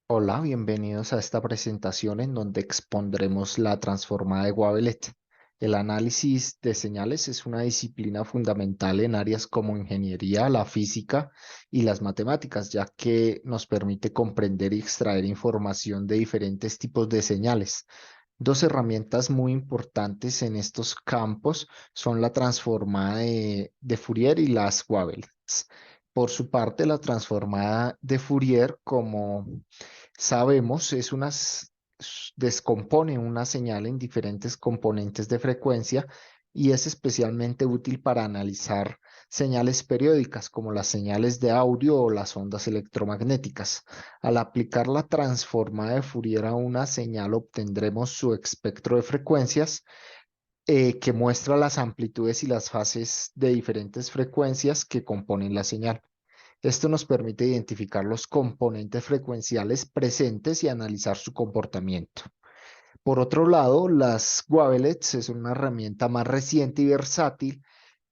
Hola, bienvenidos a esta presentación en donde expondremos la transformada de Wavelet. El análisis de señales es una disciplina fundamental en áreas como ingeniería, la física y las matemáticas, ya que nos permite comprender y extraer información de diferentes tipos de señales. Dos herramientas muy importantes en estos campos son la transformada de Fourier y las Wavelets. Por su parte, la transformada de Fourier, como sabemos, descompone una señal en diferentes componentes de frecuencia y es especialmente útil para analizar señales periódicas como las señales de audio o las ondas electromagnéticas. Al aplicar la transformada de Fourier a una señal, obtendremos su espectro de frecuencias que muestra las amplitudes y las fases de diferentes frecuencias que componen la señal. Esto nos permite identificar los componentes frecuenciales presentes y analizar su comportamiento. Por otro lado, las Wavelets es una herramienta más reciente y versátil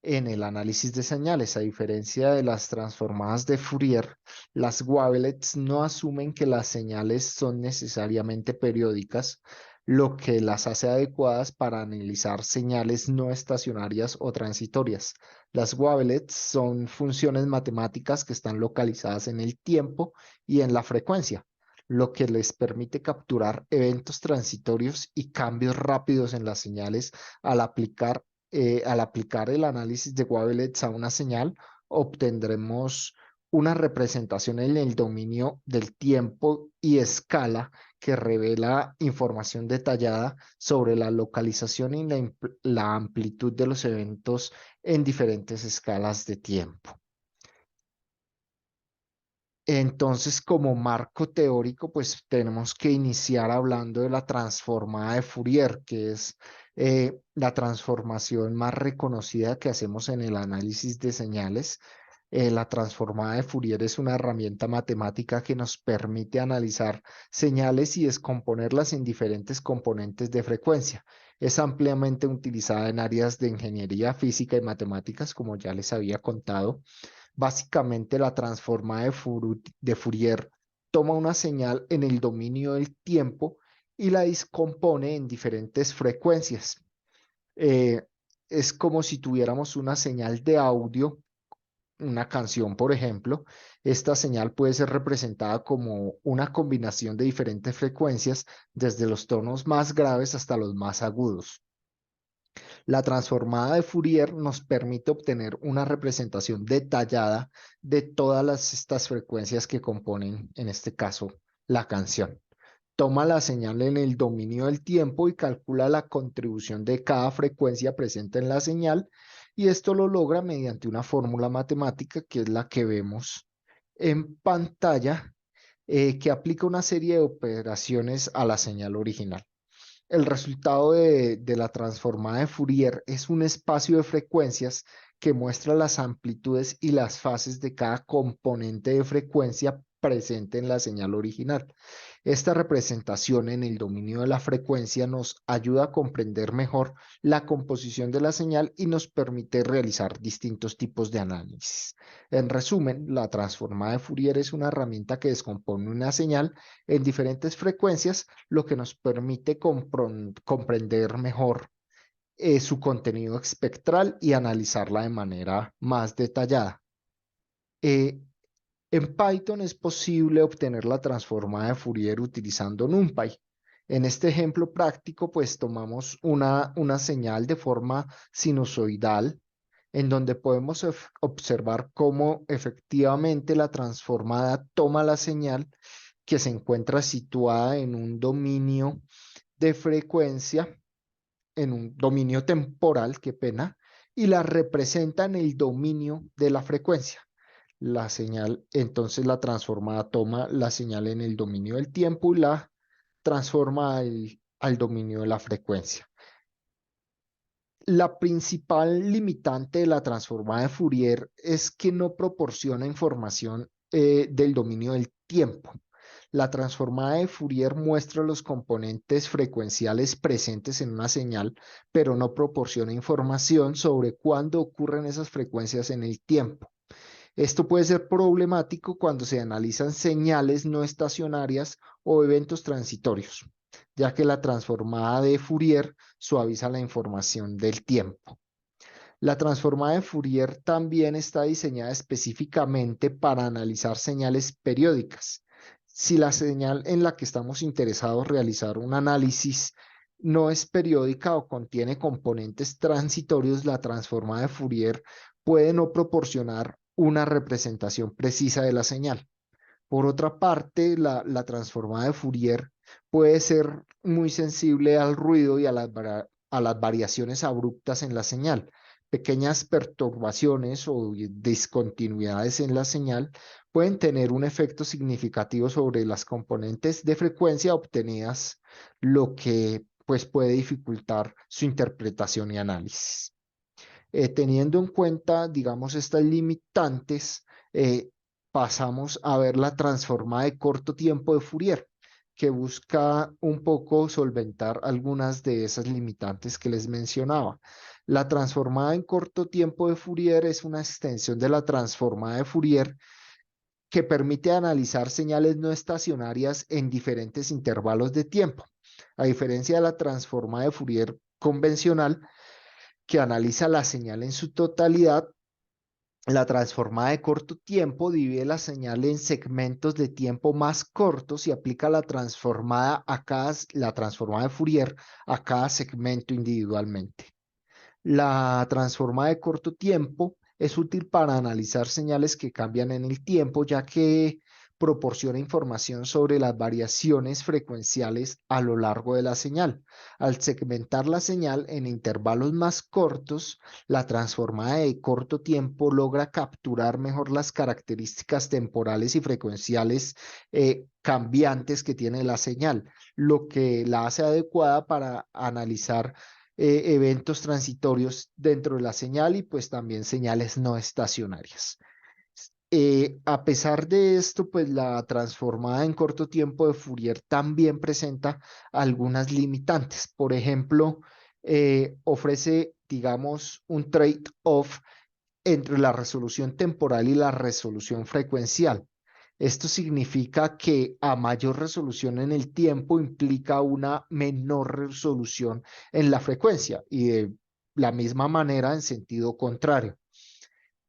en el análisis de señales. A diferencia de las transformadas de Fourier, las Wavelets no asumen que las señales son necesariamente periódicas, lo que las hace adecuadas para analizar señales no estacionarias o transitorias. Las Wavelets son funciones matemáticas que están localizadas en el tiempo y en la frecuencia, lo que les permite capturar eventos transitorios y cambios rápidos en las señales al aplicar el análisis de Wavelets a una señal, obtendremos una representación en el dominio del tiempo y escala que revela información detallada sobre la localización y la amplitud de los eventos en diferentes escalas de tiempo. Entonces, como marco teórico, pues tenemos que iniciar hablando de la transformada de Fourier, que es la transformación más reconocida que hacemos en el análisis de señales. La transformada de Fourier es una herramienta matemática que nos permite analizar señales y descomponerlas en diferentes componentes de frecuencia. Es ampliamente utilizada en áreas de ingeniería, física y matemáticas, como ya les había contado. Básicamente, la transformada de Fourier toma una señal en el dominio del tiempo y la descompone en diferentes frecuencias. Eh, es como si tuviéramos una señal de audio, una canción, por ejemplo. Esta señal puede ser representada como una combinación de diferentes frecuencias, desde los tonos más graves hasta los más agudos. La transformada de Fourier nos permite obtener una representación detallada de estas frecuencias que componen, en este caso, la canción. Toma la señal en el dominio del tiempo y calcula la contribución de cada frecuencia presente en la señal, y esto lo logra mediante una fórmula matemática que es la que vemos en pantalla, que aplica una serie de operaciones a la señal original. El resultado de la transformada de Fourier es un espacio de frecuencias que muestra las amplitudes y las fases de cada componente de frecuencia presente en la señal original. Esta representación en el dominio de la frecuencia nos ayuda a comprender mejor la composición de la señal y nos permite realizar distintos tipos de análisis. En resumen, la transformada de Fourier es una herramienta que descompone una señal en diferentes frecuencias, lo que nos permite comprender mejor su contenido espectral y analizarla de manera más detallada. Eh, en Python es posible obtener la transformada de Fourier utilizando NumPy. En este ejemplo práctico, pues tomamos una señal de forma sinusoidal, en donde podemos observar cómo efectivamente la transformada toma la señal que se encuentra situada en un dominio de frecuencia, en un dominio temporal, qué pena, y la representa en el dominio de la frecuencia. La señal, entonces la transformada toma la señal en el dominio del tiempo y la transforma al dominio de la frecuencia. La principal limitante de la transformada de Fourier es que no proporciona información del dominio del tiempo. La transformada de Fourier muestra los componentes frecuenciales presentes en una señal, pero no proporciona información sobre cuándo ocurren esas frecuencias en el tiempo. Esto puede ser problemático cuando se analizan señales no estacionarias o eventos transitorios, ya que la transformada de Fourier suaviza la información del tiempo. La transformada de Fourier también está diseñada específicamente para analizar señales periódicas. Si la señal en la que estamos interesados realizar un análisis no es periódica o contiene componentes transitorios, la transformada de Fourier puede no proporcionar una representación precisa de la señal. Por otra parte, la transformada de Fourier puede ser muy sensible al ruido y a las variaciones abruptas en la señal. Pequeñas perturbaciones o discontinuidades en la señal pueden tener un efecto significativo sobre las componentes de frecuencia obtenidas, lo que pues puede dificultar su interpretación y análisis. Teniendo en cuenta, digamos, estas limitantes, eh, pasamos a ver la transformada de corto tiempo de Fourier, que busca un poco solventar algunas de esas limitantes que les mencionaba. La transformada en corto tiempo de Fourier es una extensión de la transformada de Fourier que permite analizar señales no estacionarias en diferentes intervalos de tiempo. A diferencia de la transformada de Fourier convencional, que analiza la señal en su totalidad, la transformada de corto tiempo divide la señal en segmentos de tiempo más cortos y aplica la transformada de Fourier a cada segmento individualmente. La transformada de corto tiempo es útil para analizar señales que cambian en el tiempo, ya que proporciona información sobre las variaciones frecuenciales a lo largo de la señal. Al segmentar la señal en intervalos más cortos, la transformada de corto tiempo logra capturar mejor las características temporales y frecuenciales cambiantes que tiene la señal, lo que la hace adecuada para analizar eventos transitorios dentro de la señal y pues también señales no estacionarias. A pesar de esto, pues la transformada en corto tiempo de Fourier también presenta algunas limitantes. Por ejemplo, ofrece, digamos, un trade-off entre la resolución temporal y la resolución frecuencial. Esto significa que a mayor resolución en el tiempo implica una menor resolución en la frecuencia y de la misma manera en sentido contrario.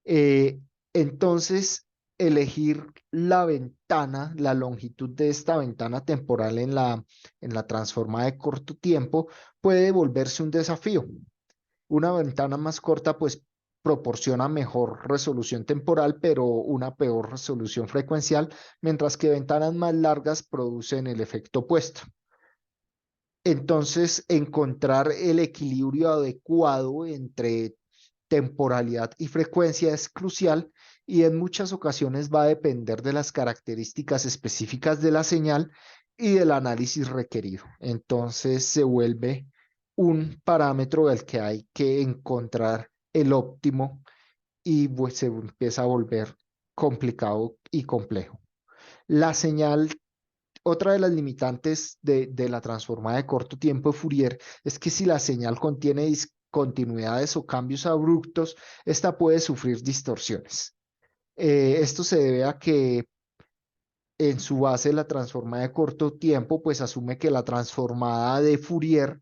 Eh, entonces, elegir la ventana, la longitud de esta ventana temporal en la transformada de corto tiempo puede volverse un desafío. Una ventana más corta, pues proporciona mejor resolución temporal, pero una peor resolución frecuencial, mientras que ventanas más largas producen el efecto opuesto. Entonces, encontrar el equilibrio adecuado entre temporalidad y frecuencia es crucial y en muchas ocasiones va a depender de las características específicas de la señal y del análisis requerido. Entonces se vuelve un parámetro del que hay que encontrar el óptimo y pues se empieza a volver complicado y complejo. La señal, otra de las limitantes de la transformada de corto tiempo de Fourier es que si la señal contiene discontinuidades o cambios abruptos, esta puede sufrir distorsiones. Esto se debe a que en su base la transformada de corto tiempo pues asume que la transformada de Fourier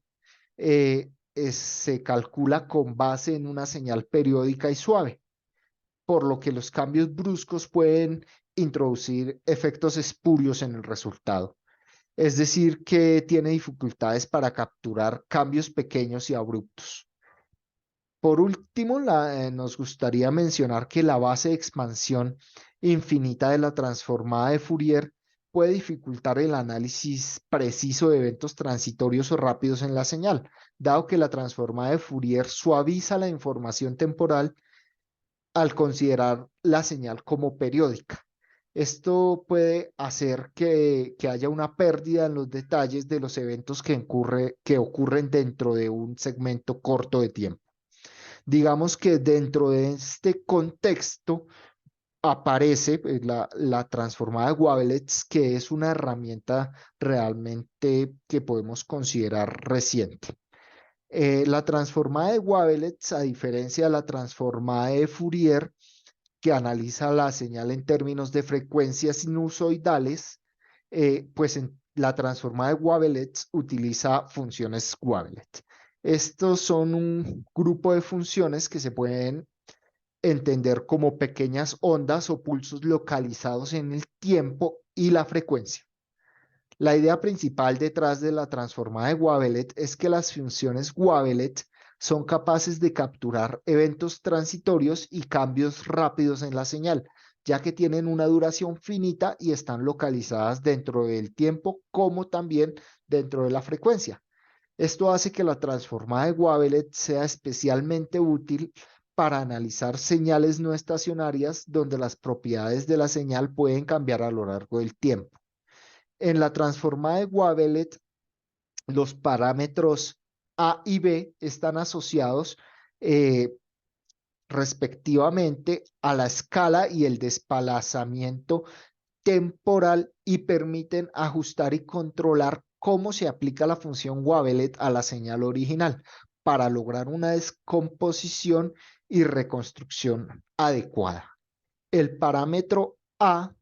se calcula con base en una señal periódica y suave, por lo que los cambios bruscos pueden introducir efectos espurios en el resultado. Es decir, que tiene dificultades para capturar cambios pequeños y abruptos. Por último, nos gustaría mencionar que la base de expansión infinita de la transformada de Fourier puede dificultar el análisis preciso de eventos transitorios o rápidos en la señal, dado que la transformada de Fourier suaviza la información temporal al considerar la señal como periódica. Esto puede hacer que haya una pérdida en los detalles de los eventos que ocurren dentro de un segmento corto de tiempo. Digamos que dentro de este contexto aparece la transformada de Wavelets, que es una herramienta realmente que podemos considerar reciente. La transformada de Wavelets, a diferencia de la transformada de Fourier, que analiza la señal en términos de frecuencias sinusoidales, pues en la transformada de Wavelet utiliza funciones Wavelet. Estos son un grupo de funciones que se pueden entender como pequeñas ondas o pulsos localizados en el tiempo y la frecuencia. La idea principal detrás de la transformada de Wavelet es que las funciones Wavelet son capaces de capturar eventos transitorios y cambios rápidos en la señal, ya que tienen una duración finita y están localizadas dentro del tiempo como también dentro de la frecuencia. Esto hace que la transformada de Wavelet sea especialmente útil para analizar señales no estacionarias donde las propiedades de la señal pueden cambiar a lo largo del tiempo. En la transformada de Wavelet, los parámetros A y B están asociados eh, respectivamente a la escala y el desplazamiento temporal y permiten ajustar y controlar cómo se aplica la función Wavelet a la señal original para lograr una descomposición y reconstrucción adecuada. El parámetro A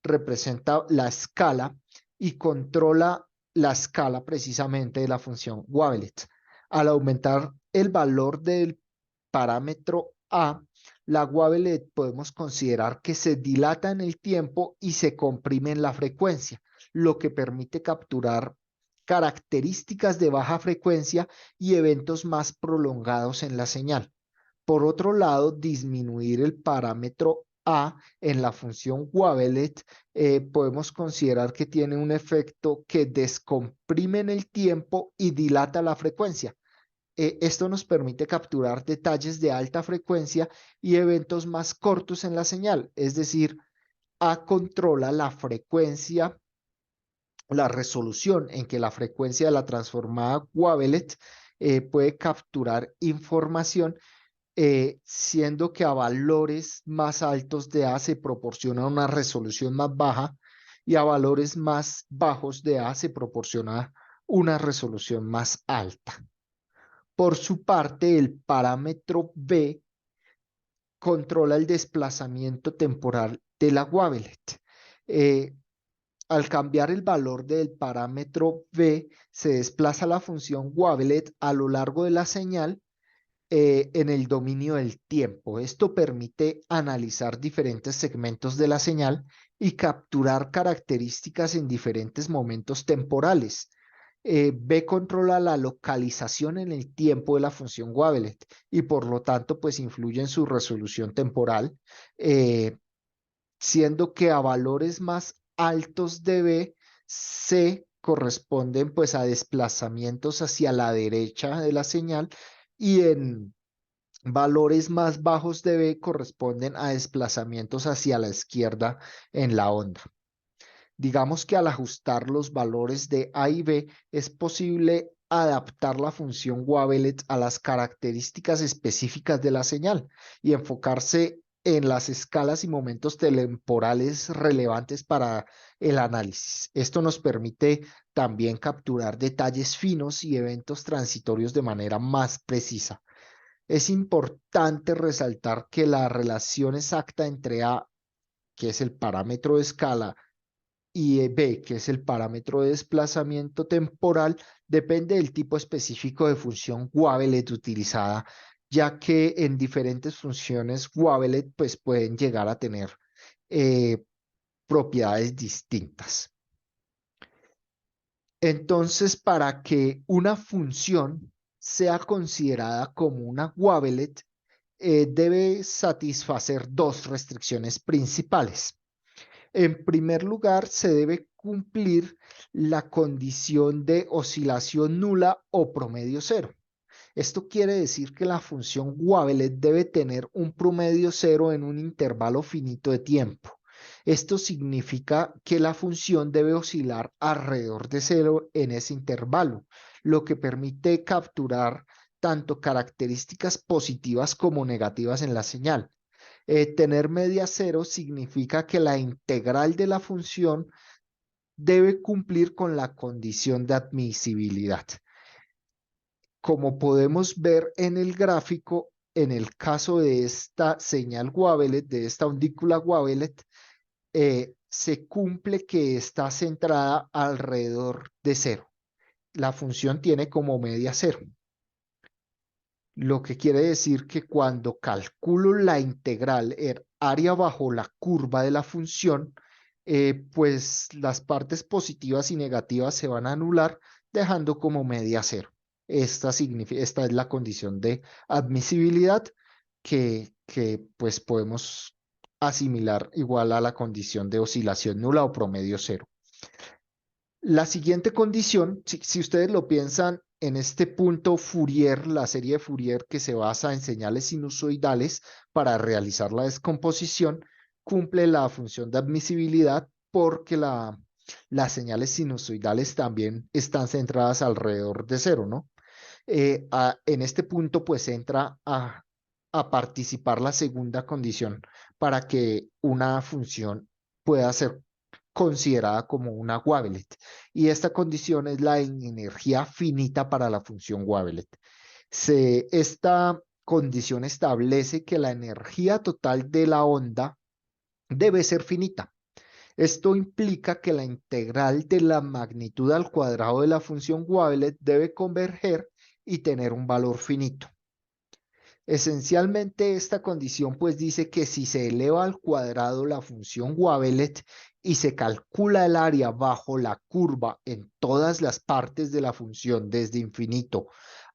representa la escala y controla la escala precisamente de la función Wavelet. Al aumentar el valor del parámetro A, la Wavelet podemos considerar que se dilata en el tiempo y se comprime en la frecuencia, lo que permite capturar características de baja frecuencia y eventos más prolongados en la señal. Por otro lado, disminuir el parámetro A en la función Wavelet, podemos considerar que tiene un efecto que descomprime en el tiempo y dilata la frecuencia. Esto nos permite capturar detalles de alta frecuencia y eventos más cortos en la señal, es decir, A controla la frecuencia, la resolución en que la frecuencia de la transformada Wavelet puede capturar información, siendo que a valores más altos de A se proporciona una resolución más baja y a valores más bajos de A se proporciona una resolución más alta. Por su parte, el parámetro B controla el desplazamiento temporal de la wavelet. Eh, Al cambiar el valor del parámetro B, se desplaza la función wavelet a lo largo de la señal en el dominio del tiempo. Esto permite analizar diferentes segmentos de la señal y capturar características en diferentes momentos temporales. B controla la localización en el tiempo de la función Wavelet y por lo tanto pues influye en su resolución temporal, eh, siendo que a valores más altos de B se corresponden pues a desplazamientos hacia la derecha de la señal y en valores más bajos de B corresponden a desplazamientos hacia la izquierda en la onda. Digamos que al ajustar los valores de A y B es posible adaptar la función Wavelet a las características específicas de la señal y enfocarse en las escalas y momentos temporales relevantes para el análisis. Esto nos permite también capturar detalles finos y eventos transitorios de manera más precisa. Es importante resaltar que la relación exacta entre A, que es el parámetro de escala, y B, que es el parámetro de desplazamiento temporal, depende del tipo específico de función Wavelet utilizada, ya que en diferentes funciones Wavelet pues, pueden llegar a tener eh, propiedades distintas. Entonces, para que una función sea considerada como una Wavelet, debe satisfacer dos restricciones principales. En primer lugar, se debe cumplir la condición de oscilación nula o promedio cero. Esto quiere decir que la función Wavelet debe tener un promedio cero en un intervalo finito de tiempo. Esto significa que la función debe oscilar alrededor de cero en ese intervalo, lo que permite capturar tanto características positivas como negativas en la señal. Tener media cero significa que la integral de la función debe cumplir con la condición de admisibilidad. Como podemos ver en el gráfico, en el caso de esta señal Wavelet, de esta undícula Wavelet, se cumple que está centrada alrededor de cero. La función tiene como media cero, lo que quiere decir que cuando calculo la integral, el área bajo la curva de la función, pues las partes positivas y negativas se van a anular, dejando como media cero. Esta es la condición de admisibilidad que pues podemos asimilar igual a la condición de oscilación nula o promedio cero. La siguiente condición, si ustedes lo piensan en este punto Fourier, la serie de Fourier que se basa en señales sinusoidales para realizar la descomposición, cumple la función de admisibilidad porque las señales sinusoidales también están centradas alrededor de cero, ¿no? En este punto pues entra a participar la segunda condición para que una función pueda ser considerada como una wavelet. Y esta condición es la energía finita para la función wavelet. Esta condición establece que la energía total de la onda debe ser finita. Esto implica que la integral de la magnitud al cuadrado de la función wavelet debe converger y tener un valor finito. Esencialmente esta condición pues dice que si se eleva al cuadrado la función Wavelet y se calcula el área bajo la curva en todas las partes de la función desde infinito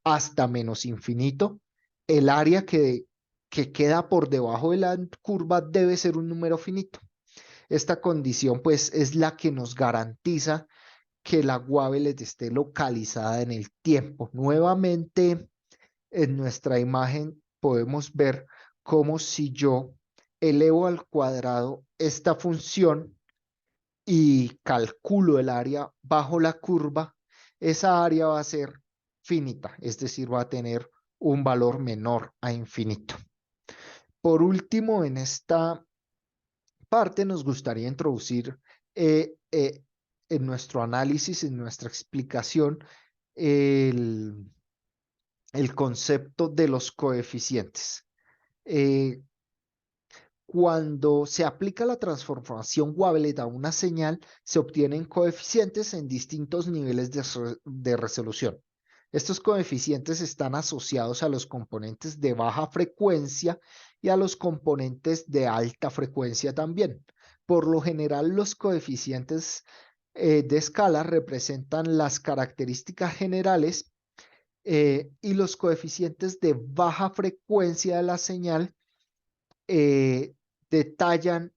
hasta menos infinito, el área que queda por debajo de la curva debe ser un número finito. Esta condición pues es la que nos garantiza que la Wavelet esté localizada en el tiempo. Nuevamente, en nuestra imagen podemos ver como si yo elevo al cuadrado esta función y calculo el área bajo la curva, esa área va a ser finita, es decir, va a tener un valor menor a infinito. Por último, en esta parte nos gustaría introducir eh, eh, en nuestro análisis, en nuestra explicación, el, el concepto de los coeficientes. Eh, Cuando se aplica la transformación Wavelet a una señal, se obtienen coeficientes en distintos niveles de resolución. Estos coeficientes están asociados a los componentes de baja frecuencia y a los componentes de alta frecuencia también. Por lo general, los coeficientes de escala representan las características generales y los coeficientes de baja frecuencia de la señal eh, detallan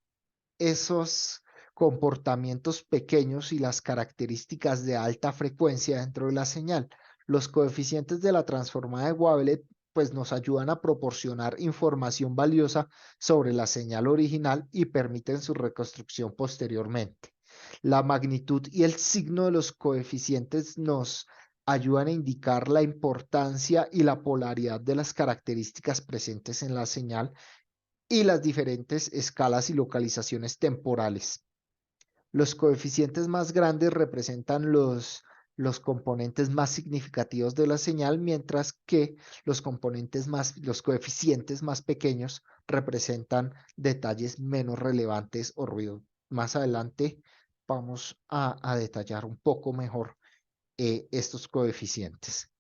esos comportamientos pequeños y las características de alta frecuencia dentro de la señal. Los coeficientes de la transformada de Wavelet pues nos ayudan a proporcionar información valiosa sobre la señal original y permiten su reconstrucción posteriormente. La magnitud y el signo de los coeficientes nos ayudan a indicar la importancia y la polaridad de las características presentes en la señal y las diferentes escalas y localizaciones temporales. Los coeficientes más grandes representan los componentes más significativos de la señal, mientras que los coeficientes más pequeños representan detalles menos relevantes o ruido. Más adelante vamos a detallar un poco mejor estos coeficientes.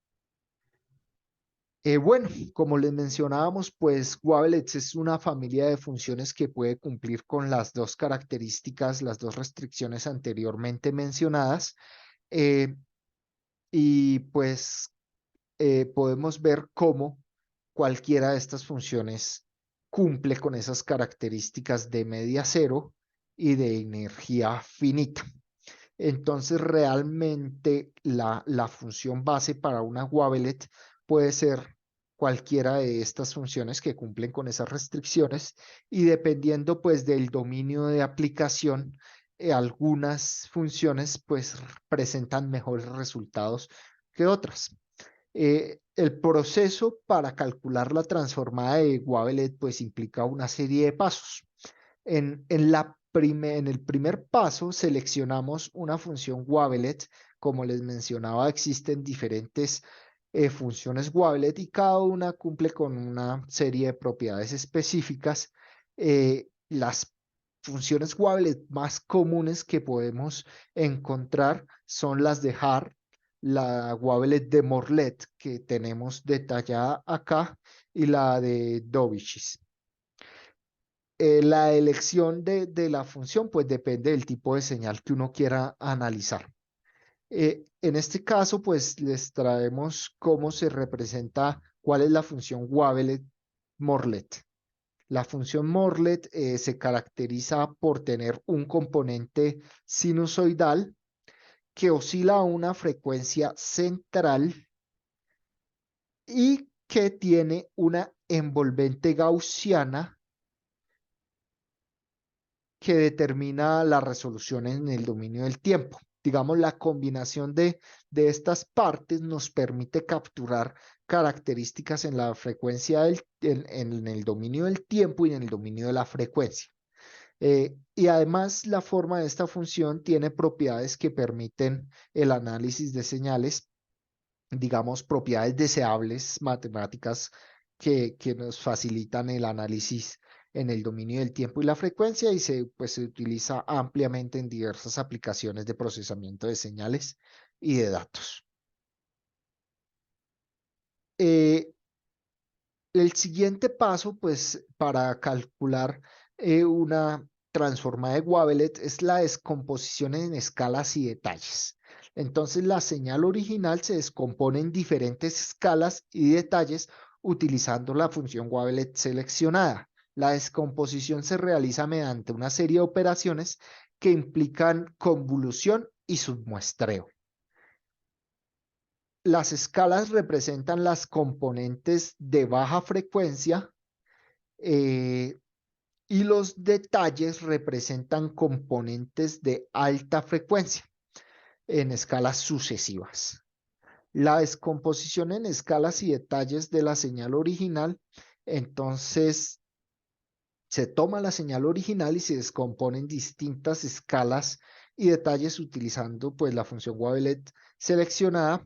Bueno, como les mencionábamos, pues Wavelets es una familia de funciones que puede cumplir con las dos características, las dos restricciones anteriormente mencionadas. eh, y pues podemos ver cómo cualquiera de estas funciones cumple con esas características de media cero y de energía finita. Entonces, realmente la función base para una wavelet puede ser cualquiera de estas funciones que cumplen con esas restricciones y dependiendo pues del dominio de aplicación, algunas funciones pues presentan mejores resultados que otras. El proceso para calcular la transformada de wavelet pues implica una serie de pasos. En el primer paso seleccionamos una función wavelet. Como les mencionaba, existen diferentes funciones Wavelet y cada una cumple con una serie de propiedades específicas. Las funciones Wavelet más comunes que podemos encontrar son las de Haar, la Wavelet de Morlet que tenemos detallada acá y la de Dovizis. La elección de la función pues depende del tipo de señal que uno quiera analizar. En este caso, pues les traemos cómo se representa, cuál es la función Wavelet-Morlet. La función Morlet se caracteriza por tener un componente sinusoidal que oscila a una frecuencia central y que tiene una envolvente gaussiana que determina la resolución en el dominio del tiempo. Digamos, la combinación de estas partes nos permite capturar características en la frecuencia en el dominio del tiempo y en el dominio de la frecuencia. Y además la forma de esta función tiene propiedades que permiten el análisis de señales, digamos, propiedades deseables matemáticas que nos facilitan el análisis en el dominio del tiempo y la frecuencia y pues, se utiliza ampliamente en diversas aplicaciones de procesamiento de señales y de datos. Eh, el siguiente paso, pues, para calcular una transformada de Wavelet es la descomposición en escalas y detalles. Entonces, la señal original se descompone en diferentes escalas y detalles utilizando la función Wavelet seleccionada. La descomposición se realiza mediante una serie de operaciones que implican convolución y submuestreo. Las escalas representan las componentes de baja frecuencia eh, y los detalles representan componentes de alta frecuencia en escalas sucesivas. La descomposición en escalas y detalles de la señal original, entonces se toma la señal original y se descompone en distintas escalas y detalles utilizando pues la función Wavelet seleccionada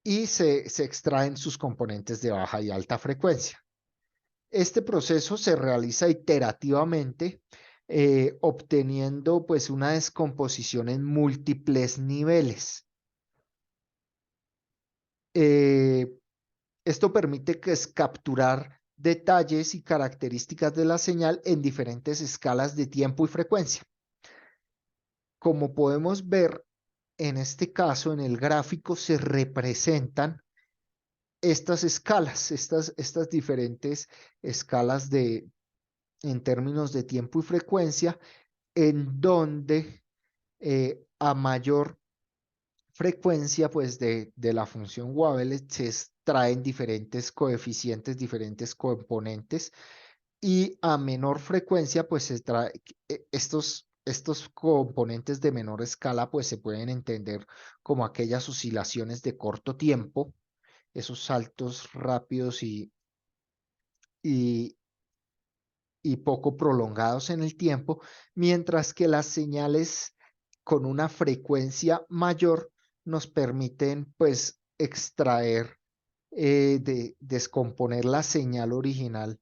y se extraen sus componentes de baja y alta frecuencia. Este proceso se realiza iterativamente, obteniendo pues una descomposición en múltiples niveles. Eh, Esto permite que es capturar detalles y características de la señal en diferentes escalas de tiempo y frecuencia. Como podemos ver, en este caso, en el gráfico se representan estas escalas, estas diferentes escalas en términos de tiempo y frecuencia, en donde a mayor frecuencia pues de la función Wavelet se extraen diferentes coeficientes, diferentes componentes y a menor frecuencia pues se extrae estos componentes de menor escala pues se pueden entender como aquellas oscilaciones de corto tiempo, esos saltos rápidos y, y poco prolongados en el tiempo, mientras que las señales con una frecuencia mayor nos permiten pues extraer, descomponer la señal original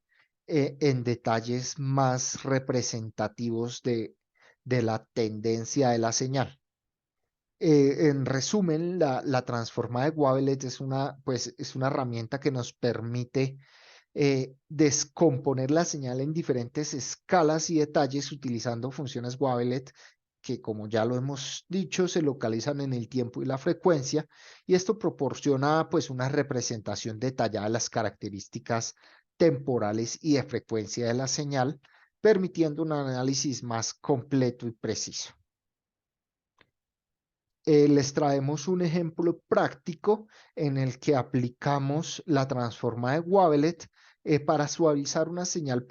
en detalles más representativos de la tendencia de la señal. En resumen, la transformada de Wavelet pues, es una herramienta que nos permite descomponer la señal en diferentes escalas y detalles utilizando funciones Wavelet que, como ya lo hemos dicho, se localizan en el tiempo y la frecuencia, y esto proporciona pues una representación detallada de las características temporales y de frecuencia de la señal, permitiendo un análisis más completo y preciso. Les traemos un ejemplo práctico en el que aplicamos la transforma de Wavelet para suavizar una señal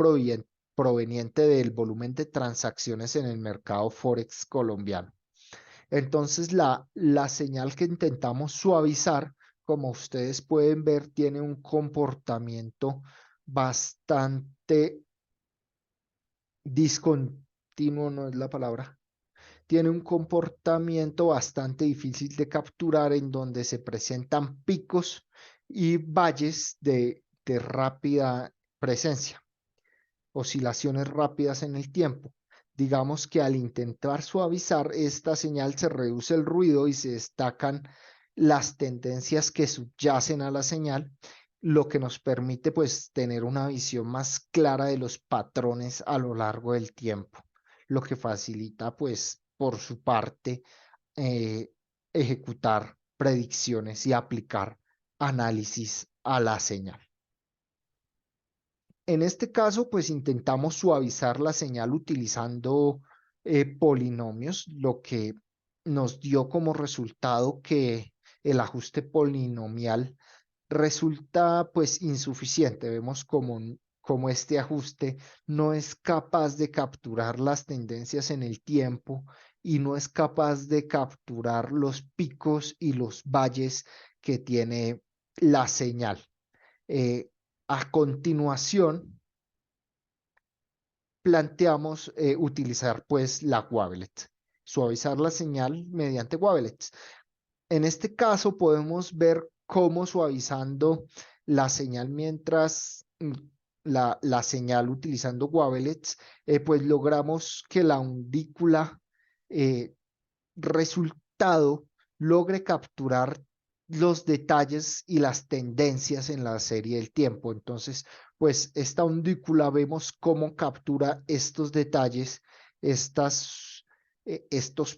proveniente del volumen de transacciones en el mercado Forex colombiano. Entonces, la señal que intentamos suavizar, como ustedes pueden ver, tiene un comportamiento bastante discontinuo, no es la palabra, tiene un comportamiento bastante difícil de capturar en donde se presentan picos y valles de rápida presencia, oscilaciones rápidas en el tiempo. Digamos que al intentar suavizar esta señal se reduce el ruido y se destacan las tendencias que subyacen a la señal, lo que nos permite pues tener una visión más clara de los patrones a lo largo del tiempo, lo que facilita pues por su parte eh, ejecutar predicciones y aplicar análisis a la señal. En este caso, pues intentamos suavizar la señal utilizando polinomios, lo que nos dio como resultado que el ajuste polinomial resulta pues insuficiente. Vemos como este ajuste no es capaz de capturar las tendencias en el tiempo y no es capaz de capturar los picos y los valles que tiene la señal. Eh, a continuación, planteamos utilizar pues la wavelet, suavizar la señal mediante wavlets. En este caso podemos ver cómo suavizando la señal mientras la señal utilizando wavlets, pues logramos que la undícula eh, resultado logre capturar los detalles y las tendencias en la serie del tiempo. Entonces, pues esta undícula vemos cómo captura estos detalles, estos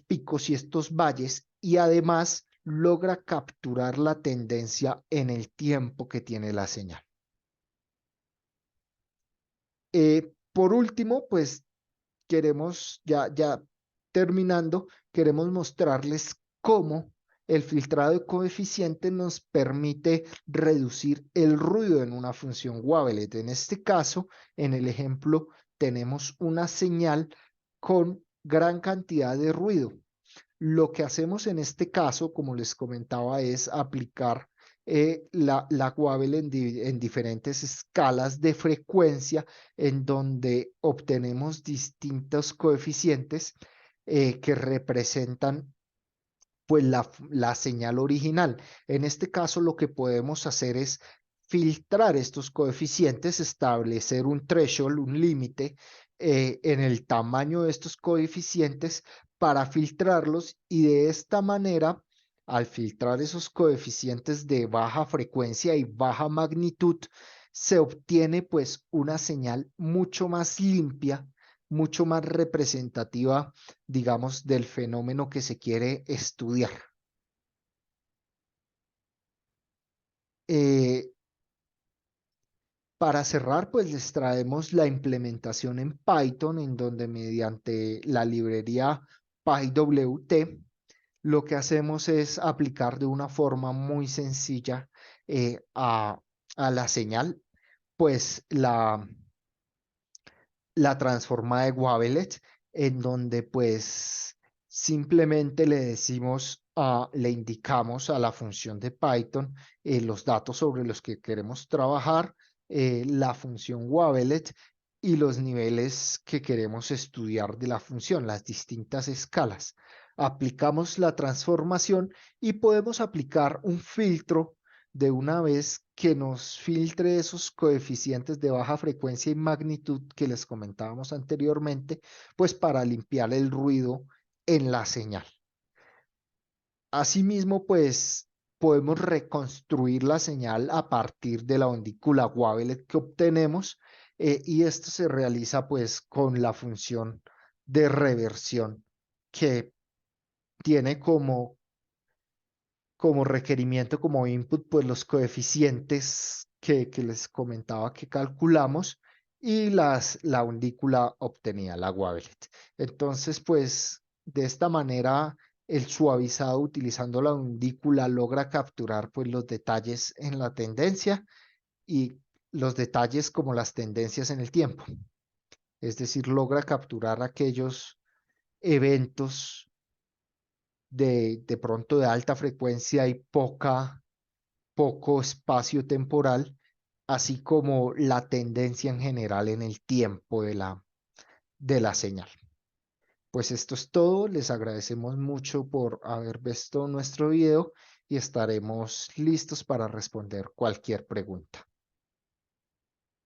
picos y estos valles, y además logra capturar la tendencia en el tiempo que tiene la señal. Por último, pues queremos, ya terminando, queremos mostrarles cómo el filtrado de coeficiente nos permite reducir el ruido en una función wavelet. En este caso, en el ejemplo, tenemos una señal con gran cantidad de ruido. Lo que hacemos en este caso, como les comentaba, es aplicar la Wabble en diferentes escalas de frecuencia en donde obtenemos distintos coeficientes que representan pues la señal original. En este caso lo que podemos hacer es filtrar estos coeficientes, establecer un threshold, un límite en el tamaño de estos coeficientes para filtrarlos y de esta manera, al filtrar esos coeficientes de baja frecuencia y baja magnitud, se obtiene pues una señal mucho más limpia, mucho más representativa, digamos, del fenómeno que se quiere estudiar. Eh, para cerrar, pues les traemos la implementación en Python, en donde mediante la librería PyWT, lo que hacemos es aplicar de una forma muy sencilla a la señal, pues la transforma de Wavelet, en donde pues simplemente le decimos, le indicamos a la función de Python los datos sobre los que queremos trabajar, la función Wavelet y los niveles que queremos estudiar de la función, las distintas escalas. Aplicamos la transformación y podemos aplicar un filtro de una vez que nos filtre esos coeficientes de baja frecuencia y magnitud que les comentábamos anteriormente, pues para limpiar el ruido en la señal. Asimismo, pues podemos reconstruir la señal a partir de la ondícula wavelet que obtenemos y esto se realiza pues con la función de reversión que tiene como requerimiento, como input, pues los coeficientes que les comentaba que calculamos y la undícula obtenida, la wavelet. Entonces, pues de esta manera, el suavizado utilizando la undícula logra capturar pues los detalles en la tendencia y los detalles como las tendencias en el tiempo. Es decir, logra capturar aquellos eventos de pronto de alta frecuencia y poco espacio temporal, así como la tendencia en general en el tiempo de la señal. Pues esto es todo, les agradecemos mucho por haber visto nuestro video y estaremos listos para responder cualquier pregunta.